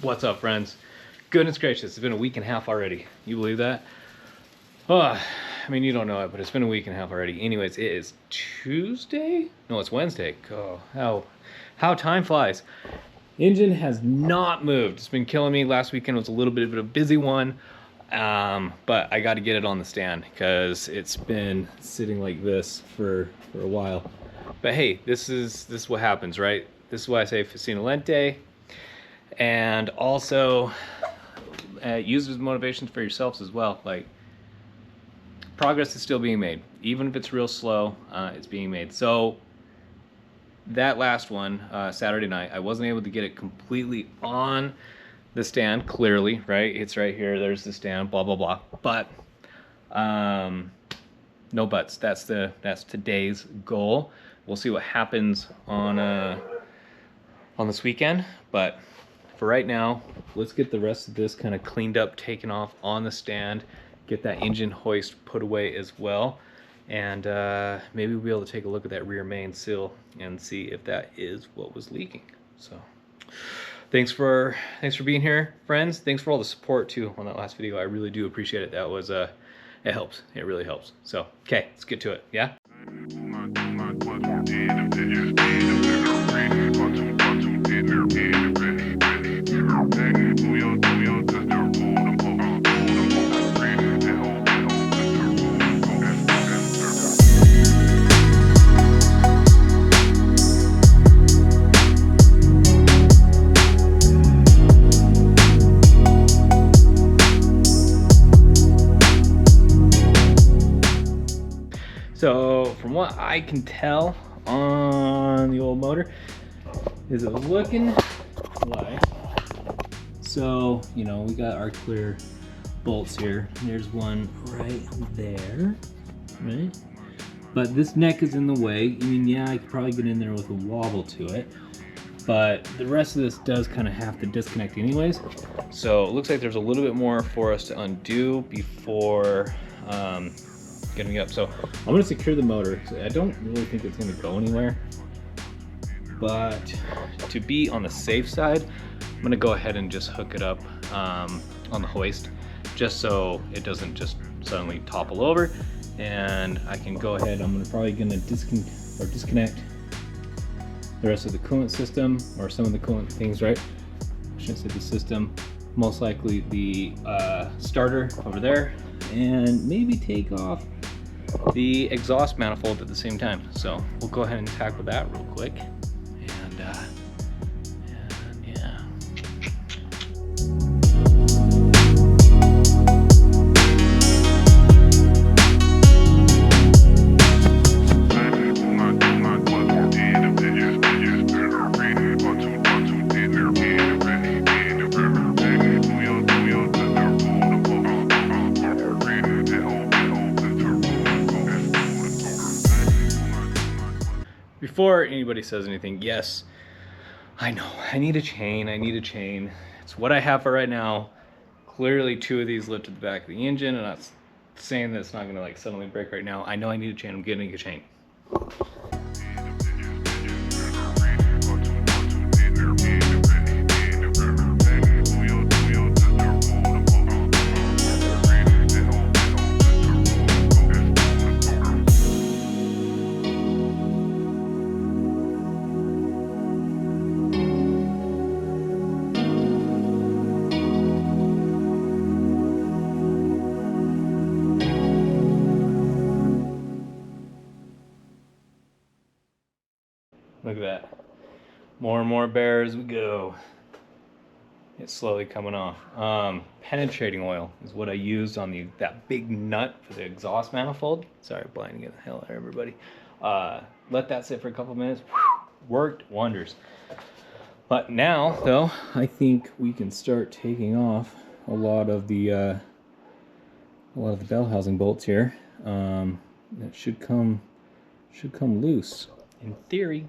What's up, friends? Goodness gracious, it's been a week and a half already. You believe that? Oh, I mean, you don't know it, but it's been a week and a half already. Anyways, it is Tuesday? No, it's Wednesday. Oh, how time flies. Engine has not moved. It's been killing me. Last weekend was a little bit of a busy one, but I got to get it on the stand because it's been sitting like this for a while. But hey, this is what happens, right? This is why I say Facina Lente. And also use it as motivations for yourselves as well. Like, progress is still being made, even if it's real slow. It's being made. So that last one, Saturday night, I wasn't able to get it completely on the stand. Clearly, right? It's right here. There's the stand. Blah blah blah. But no buts. That's today's goal. We'll see what happens on this weekend, but for right now, let's get the rest of this kind of cleaned up, taken off on the stand, get that engine hoist put away as well, and maybe we'll be able to take a look at that rear main seal and see if that is what was leaking. So thanks for being here, friends. Thanks for all the support too on that last video. I really do appreciate it. That was it helps. It really helps. So okay, let's get to it. Yeah. So from what I can tell on the old motor, is it looking like, so, you know, we got our clear bolts here. There's one right there, right? But this neck is in the way. I mean, yeah, I could probably get in there with a wobble to it, but the rest of this does kind of have to disconnect anyways. So it looks like there's a little bit more for us to undo before getting up. So I'm gonna secure the motor. I don't really think it's gonna go anywhere, but to be on the safe side, I'm gonna go ahead and just hook it up on the hoist, just so it doesn't just suddenly topple over. And I can go ahead, I'm probably gonna disconnect the rest of the coolant system, or some of the coolant things, right? I shouldn't say the system, most likely the starter over there, and maybe take off the exhaust manifold at the same time. So we'll go ahead and tackle that real quick. And yeah. Before anybody says anything, yes, I know, I need a chain. It's what I have for right now. Clearly 2 of these lift to the back of the engine, and I'm not saying that it's not gonna like suddenly break right now. I know I need a chain, I'm getting a chain. Look at that. More and more bare as we go. It's slowly coming off. Penetrating oil is what I used on that big nut for the exhaust manifold. Sorry, blinding the hell out of everybody. Let that sit for a couple minutes. Worked wonders. But now, though, I think we can start taking off a lot of the bell housing bolts here. That should come loose in theory.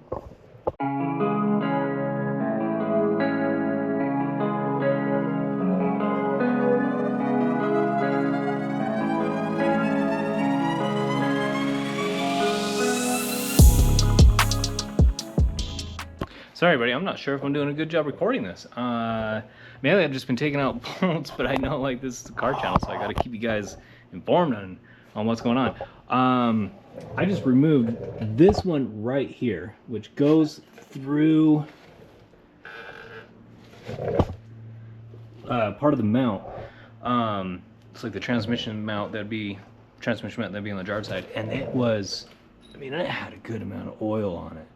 Sorry, buddy, I'm not sure if I'm doing a good job recording this. Mainly I've just been taking out bolts, but I know like this is a car channel, so I gotta keep you guys informed on what's going on. I just removed this one right here, which goes through part of the mount. It's like the transmission mount that'd be on the driver's side, and it was, I mean, it had a good amount of oil on it,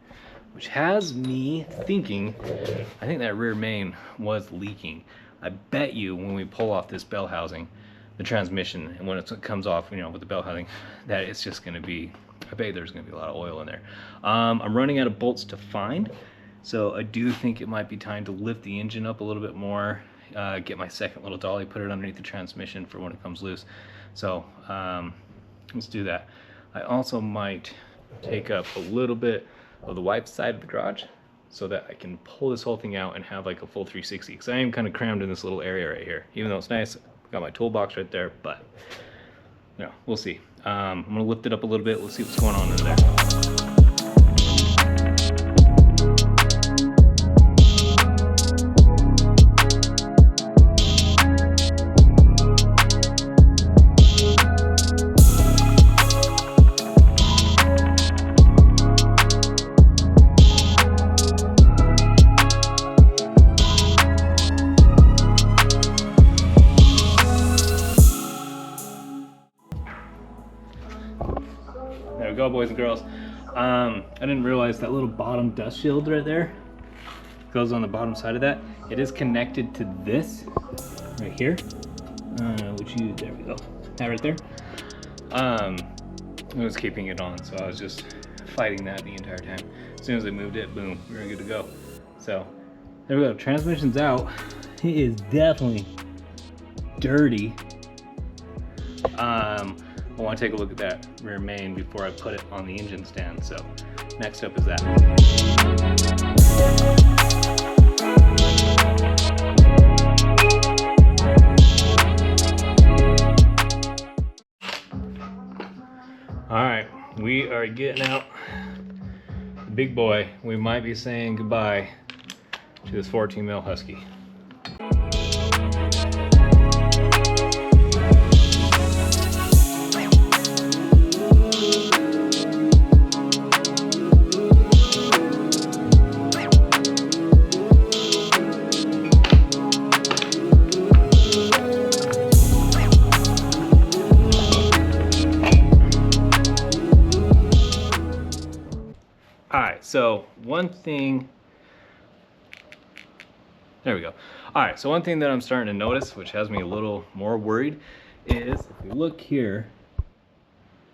which has me thinking, I think that rear main was leaking. I bet you when we pull off this bell housing, the transmission, and when it comes off, you know, with the bell housing, that it's just gonna be, I bet there's gonna be a lot of oil in there. I'm running out of bolts to find, so I do think it might be time to lift the engine up a little bit more, get my second little dolly, put it underneath the transmission for when it comes loose. So let's do that. I also might take up a little bit of the wipe side of the garage so that I can pull this whole thing out and have like a full 360, because I am kind of crammed in this little area right here. Even though it's nice, I've got my toolbox right there, but you know, we'll see. I'm gonna lift it up a little bit. Let's see what's going on in there. There we go, boys and girls. I didn't realize that little bottom dust shield right there goes on the bottom side of that. It is connected to this right here, which you, there we go, that right there. I was keeping it on, so I was just fighting that the entire time. As soon as I moved it, boom, we were good to go. So there we go, transmission's out. It is definitely dirty. I want to take a look at that rear main before I put it on the engine stand. So next up is that. All right, we are getting out the big boy. We might be saying goodbye to this 14 mil Husky. So one thing, there we go. All right, so one thing that I'm starting to notice, which has me a little more worried, is if you look here,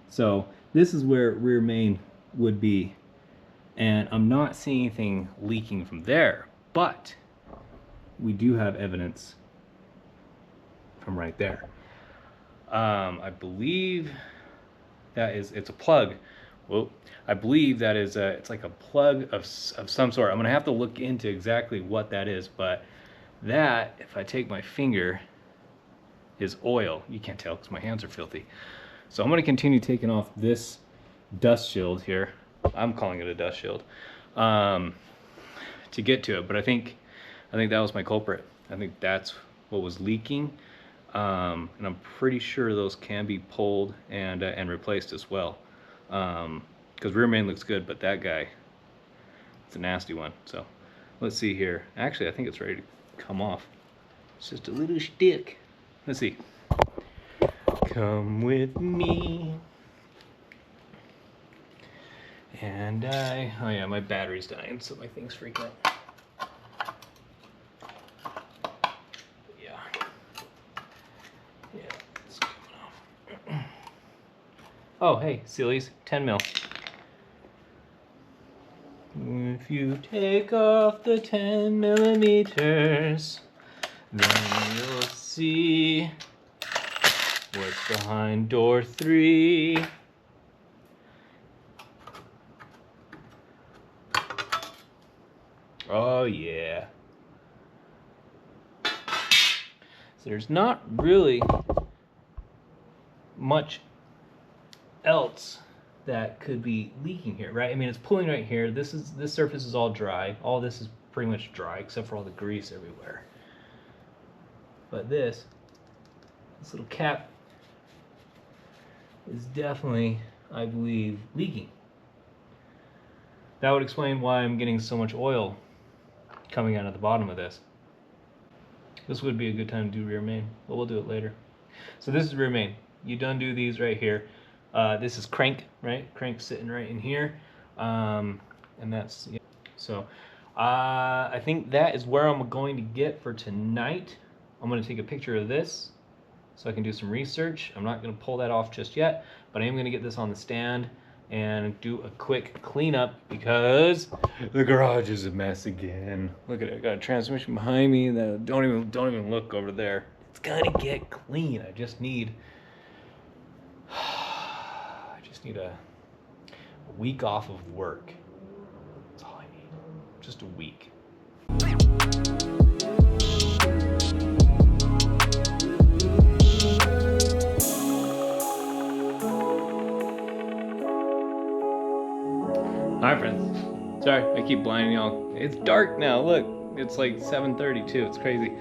so this is where rear main would be, and I'm not seeing anything leaking from there, but we do have evidence from right there. I believe that is, it's a plug. Well, I believe that is it's like a plug of some sort. I'm gonna have to look into exactly what that is, but that, if I take my finger, is oil. You can't tell because my hands are filthy. So I'm gonna continue taking off this dust shield here. I'm calling it a dust shield, to get to it. But I think that was my culprit. I think that's what was leaking, and I'm pretty sure those can be pulled and replaced as well. Because rear main looks good, but that guy, it's a nasty one. So let's see here. Actually, I think it's ready to come off. It's just a little stick. Let's see. Come with me. And oh yeah, my battery's dying, so my thing's freaking out. Yeah, it's coming off. Oh, hey, sillies, 10 mil. If you take off the 10 millimeters, then you'll see what's behind door 3. Oh yeah. So there's not really much else that could be leaking here, right? I mean, it's pulling right here. This surface is all dry. All this is pretty much dry except for all the grease everywhere. But this little cap is definitely, I believe, leaking. That would explain why I'm getting so much oil coming out of the bottom of this. This would be a good time to do rear main, but we'll do it later. So this is rear main. You undo these right here. This is crank, right? Crank sitting right in here. And that's, yeah. So I think that is where I'm going to get for tonight. I'm going to take a picture of this so I can do some research. I'm not going to pull that off just yet, but I am going to get this on the stand and do a quick cleanup because the garage is a mess again. Look at it, I got a transmission behind me that don't even look over there. It's gonna get clean. I just need a week off of work. That's all I need. Just a week. Hi friends, sorry I keep blinding y'all. It's dark now, look, it's like 7:32, it's crazy.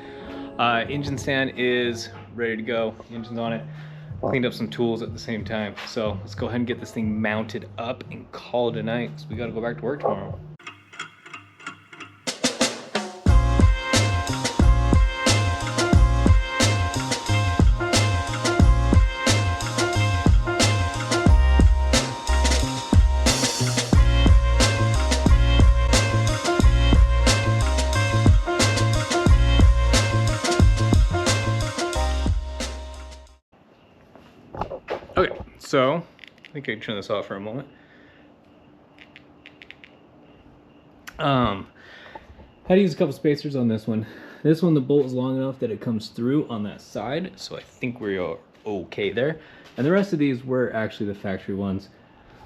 Engine stand is ready to go, engine's on it. Cleaned up some tools at the same time. So let's go ahead and get this thing mounted up and call it a night, because we gotta go back to work tomorrow. Okay, so I think I can turn this off for a moment. Had to use a couple spacers on this one. This one, the bolt is long enough that it comes through on that side, so I think we're okay there. And the rest of these were actually the factory ones,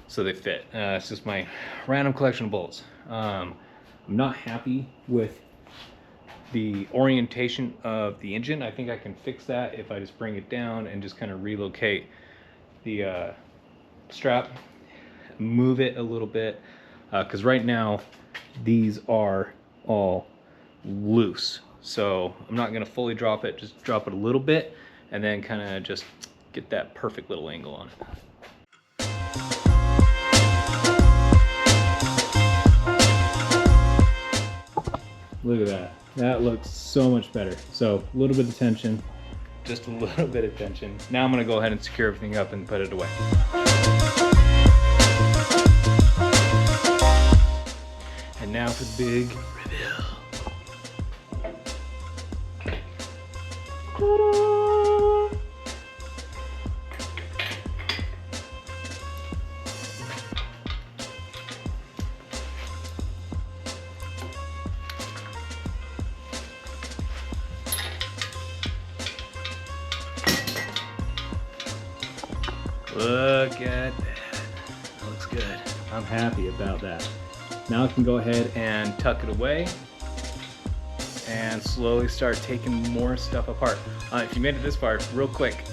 so they fit. It's just my random collection of bolts. I'm not happy with the orientation of the engine. I think I can fix that if I just bring it down and just kind of relocate the strap, move it a little bit, because right now these are all loose, so I'm not going to fully drop it, just drop it a little bit and then kind of just get that perfect little angle on it. Look at that, that looks so much better. So a little bit of tension, just a little bit of tension. Now I'm gonna go ahead and secure everything up and put it away. And now for the big reveal. Ta-da! Look at that. That looks good. I'm happy about that. Now I can go ahead and tuck it away and slowly start taking more stuff apart. If you made it this far, real quick,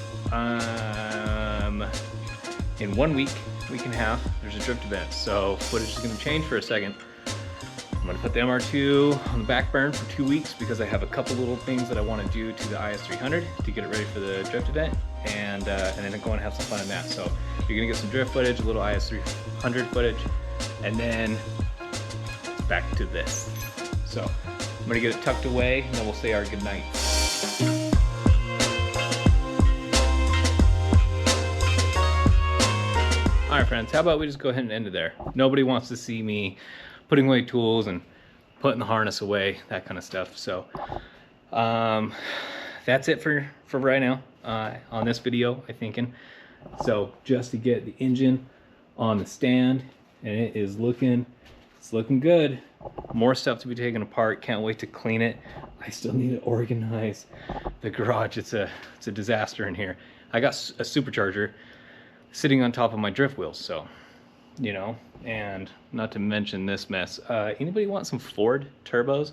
in 1 week and a half, there's a drift event, so footage is going to change for a second. I'm going to put the MR2 on the back burner for 2 weeks because I have a couple little things that I want to do to the IS300 to get it ready for the drift event, and then I'm going to have some fun in that. So you're going to get some drift footage, a little IS300 footage, and then it's back to this. So I'm going to get it tucked away, and then we'll say our goodnight. All right, friends, how about we just go ahead and end it there? Nobody wants to see me putting away tools and putting the harness away, that kind of stuff. So that's it for right now on this video, I thinking. So just to get the engine on the stand, and it is looking good. More stuff to be taken apart. Can't wait to clean it. I still need to organize the garage. It's a disaster in here. I got a supercharger sitting on top of my drift wheels, so you know, and not to mention this mess. Anybody want some Ford turbos?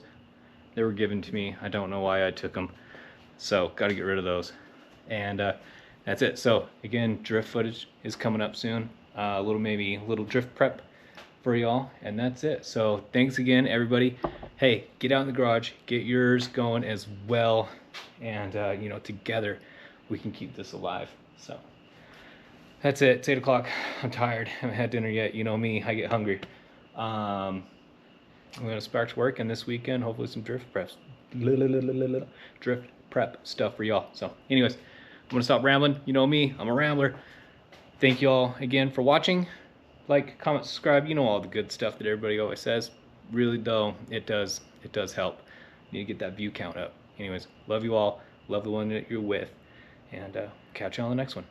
They were given to me. I don't know why I took them, so got to get rid of those. And that's it. So again, drift footage is coming up soon. a little maybe a little drift prep for y'all, and that's it. So thanks again, everybody. Hey, get out in the garage, get yours going as well, and you know, together we can keep this alive. So that's it. It's 8 o'clock. I'm tired. I haven't had dinner yet. You know me, I get hungry. I'm gonna spark to work, and this weekend hopefully some drift prep stuff for y'all. So anyways, I'm gonna stop rambling. You know me, I'm a rambler. Thank you all again for watching. Like, comment, subscribe, you know all the good stuff that everybody always says. Really though, it does help. You need to get that view count up. Anyways, love you all, love the one that you're with, and catch you on the next one.